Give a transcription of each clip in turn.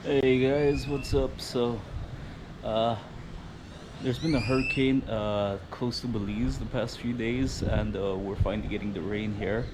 Hey guys, what's up? Uh, there's been a hurricane close to Belize the past few days, and we're finally getting the rain here.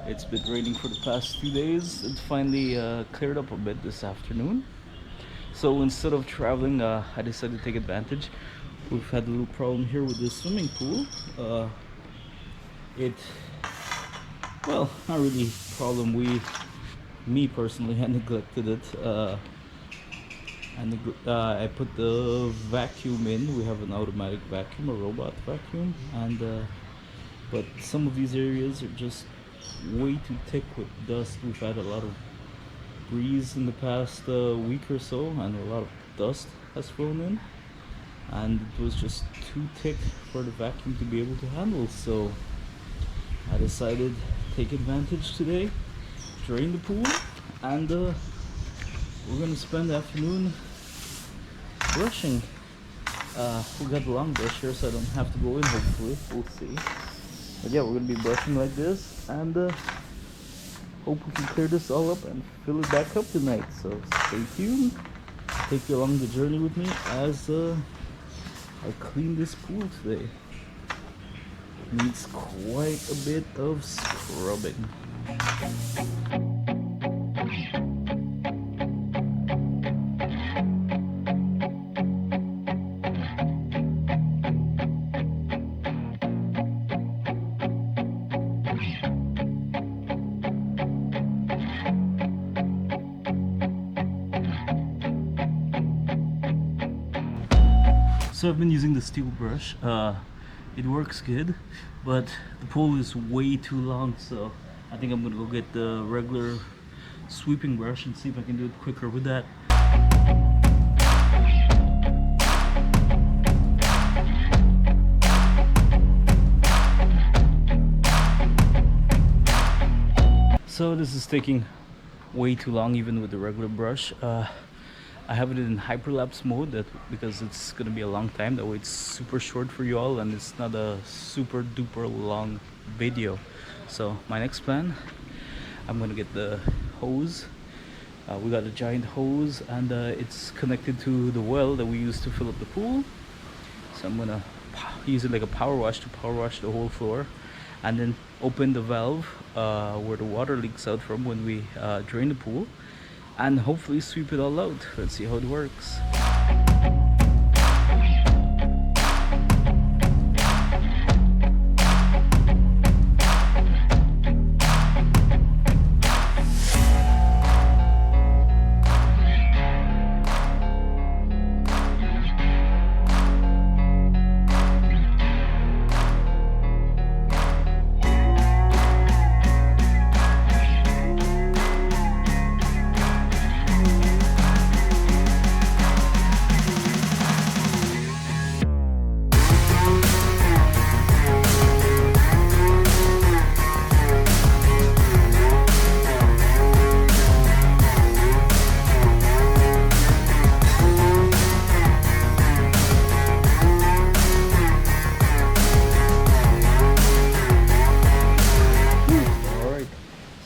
It's been raining for the past 2 days. It finally cleared up a bit this afternoon. So instead of traveling, I decided to take advantage. We've had a little problem here with the swimming pool. It, well, not really a problem. Me personally, I neglected it. I put the vacuum in. We have an automatic vacuum, a robot vacuum, and but some of these areas are just way too thick with dust. We've had a lot of breeze in the past week or so, and a lot of dust has flown in, and it was just too thick for the vacuum to be able to handle. So I decided to take advantage today, drain the pool, and we're gonna spend the afternoon brushing. We got the long brush here, so I don't have to go in. Hopefully, we'll see. But yeah, we're gonna be brushing like this, and hope we can clear this all up and fill it back up tonight. So stay tuned. Take you along the journey with me as I clean this pool today. It needs quite a bit of scrubbing. So I've been using the steel brush. It works good, but the pole is way too long, so I think I'm gonna go get the regular sweeping brush and see if I can do it quicker with that. So this is taking way too long even with the regular brush. I have it in hyperlapse mode because it's gonna be a long time. That way it's super short for you all and it's not a super duper long video. So my next plan, I'm gonna get the hose. We got a giant hose, and it's connected to the well that we use to fill up the pool. So I'm gonna use it like a power wash to power wash the whole floor, and then open the valve where the water leaks out from when we drain the pool, and hopefully sweep it all out. Let's see how it works.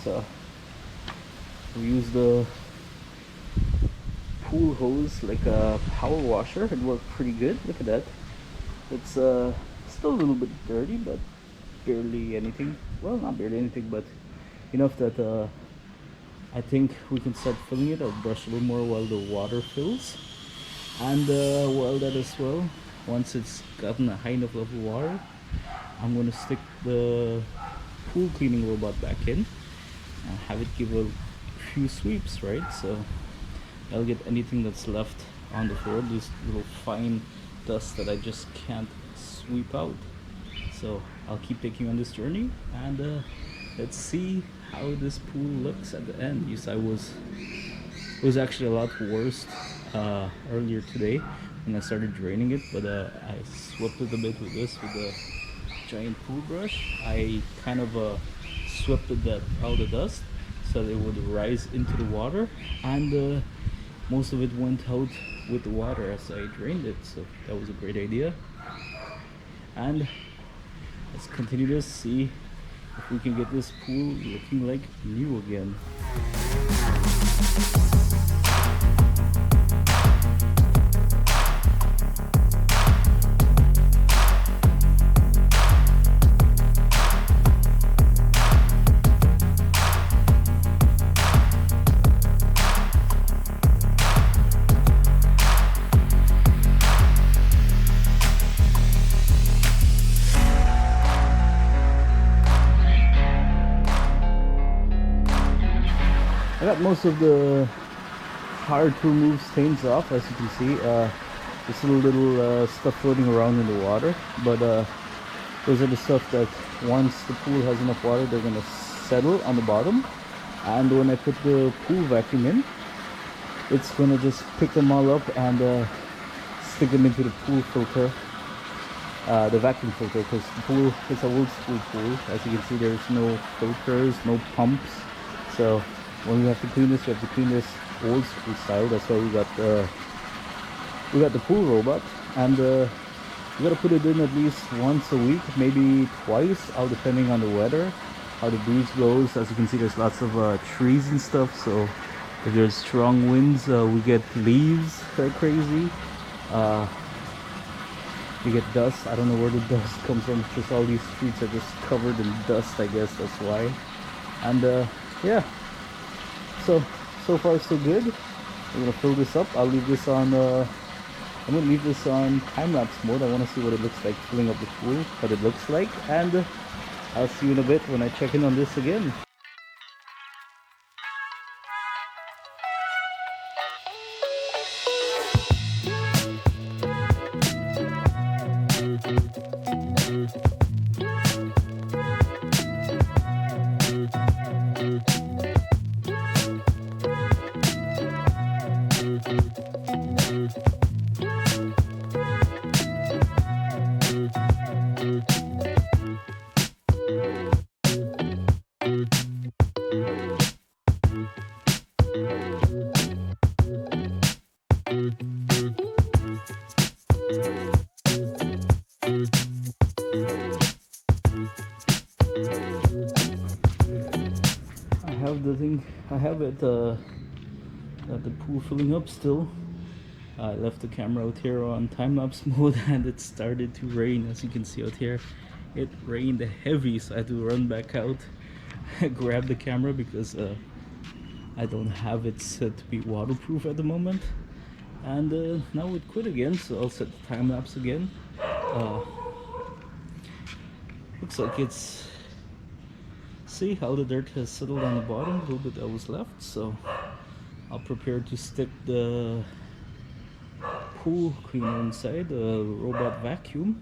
So we use the pool hose like a power washer. It worked pretty good. Look at that. It's still a little bit dirty, but barely anything. Well, not barely anything, but enough that I think we can start filling it. I'll brush a little more while the water fills, and while that as well, once it's gotten a high enough level of water, I'm gonna stick the pool cleaning robot back in and have it give a few sweeps, right? So I'll get anything that's left on the floor, this little fine dust that I just can't sweep out. So I'll keep taking you on this journey, and let's see how this pool looks at the end. Yes, it was actually a lot worse earlier today when I started draining it, but I swept it a bit with the giant pool brush. I kind of swept all the dust so that it would rise into the water, and most of it went out with the water as I drained it. So that was a great idea. And let's continue to see if we can get this pool looking like new again. I got most of the hard to remove stains off, as you can see. There's a little stuff floating around in the water, but those are the stuff that once the pool has enough water, they're gonna settle on the bottom. And when I put the pool vacuum in, it's gonna just pick them all up and stick them into the pool filter, the vacuum filter, because the pool is a old school pool. As you can see, there's no filters, no pumps. So when we have to clean this, we have to clean this old school style. That's why we got the pool robot, and you gotta put it in at least once a week, maybe twice, all depending on the weather, how the breeze blows. As you can see, there's lots of trees and stuff, so if there's strong winds, we get leaves like crazy. You get dust. I don't know where the dust comes from. It's just all these streets are just covered in dust, I guess that's why. And yeah, so far so good. I'm gonna fill this up. I'll leave this on I'm gonna leave this on time-lapse mode. I want to see what it looks like filling up the pool, what it looks like, and I'll see you in a bit when I check in on this again. I have it at the pool filling up still. I left the camera out here on time-lapse mode and it started to rain. As you can see out here, it rained heavy, so I had to run back out grab the camera because I don't have it set to be waterproof at the moment. And now it quit again, so I'll set the time-lapse again. Looks like it's, see how the dirt has settled on the bottom, a little bit that was left, so I'll prepare to stick the pool cleaner inside, the robot vacuum.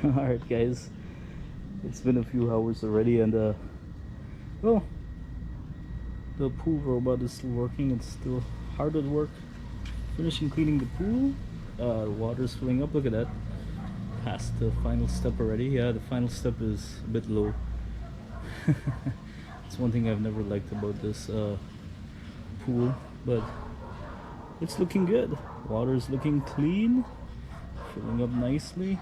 Alright guys, it's been a few hours already, and well, the pool robot is still working. It's still hard at work finishing cleaning the pool. The water's filling up. Look at that, past the final step already. Yeah, the final step is a bit low. It's one thing I've never liked about this pool, but it's looking good. Water's looking clean, filling up nicely.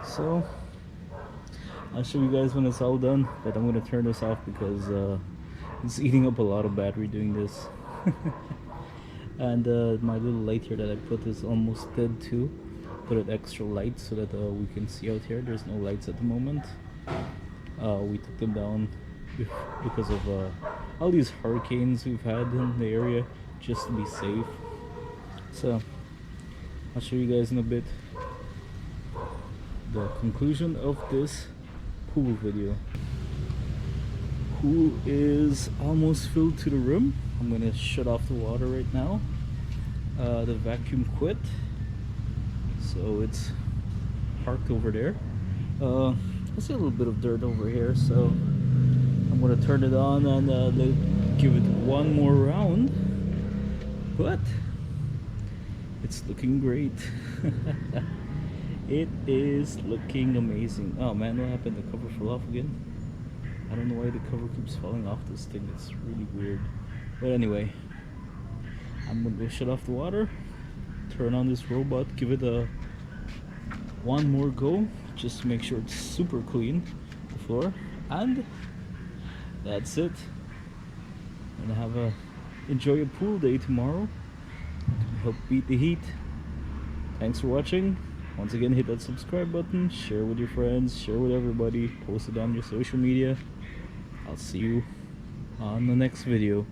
So I'll show you guys when it's all done, but I'm gonna turn this off because it's eating up a lot of battery doing this. And my little light here that I put is almost dead too. Put an extra light so that we can see out here. There's no lights at the moment. We took them down because of all these hurricanes we've had in the area, just to be safe. So I'll show you guys in a bit the conclusion of this pool video. Pool is almost filled to the rim. I'm gonna shut off the water right now. The vacuum quit, so it's parked over there. I see a little bit of dirt over here, so I'm gonna turn it on and give it one more round. But it's looking great. It is looking amazing. Oh man, what happened? The cover fell off again. I don't know why the cover keeps falling off this thing. It's really weird. But anyway, I'm gonna go shut off the water, turn on this robot, give it a one more go, just to make sure it's super clean, the floor, and that's it. I'm gonna have a enjoy a pool day tomorrow to help beat the heat. Thanks for watching. Once again, hit that subscribe button, share with your friends, share with everybody, post it on your social media. I'll see you on the next video.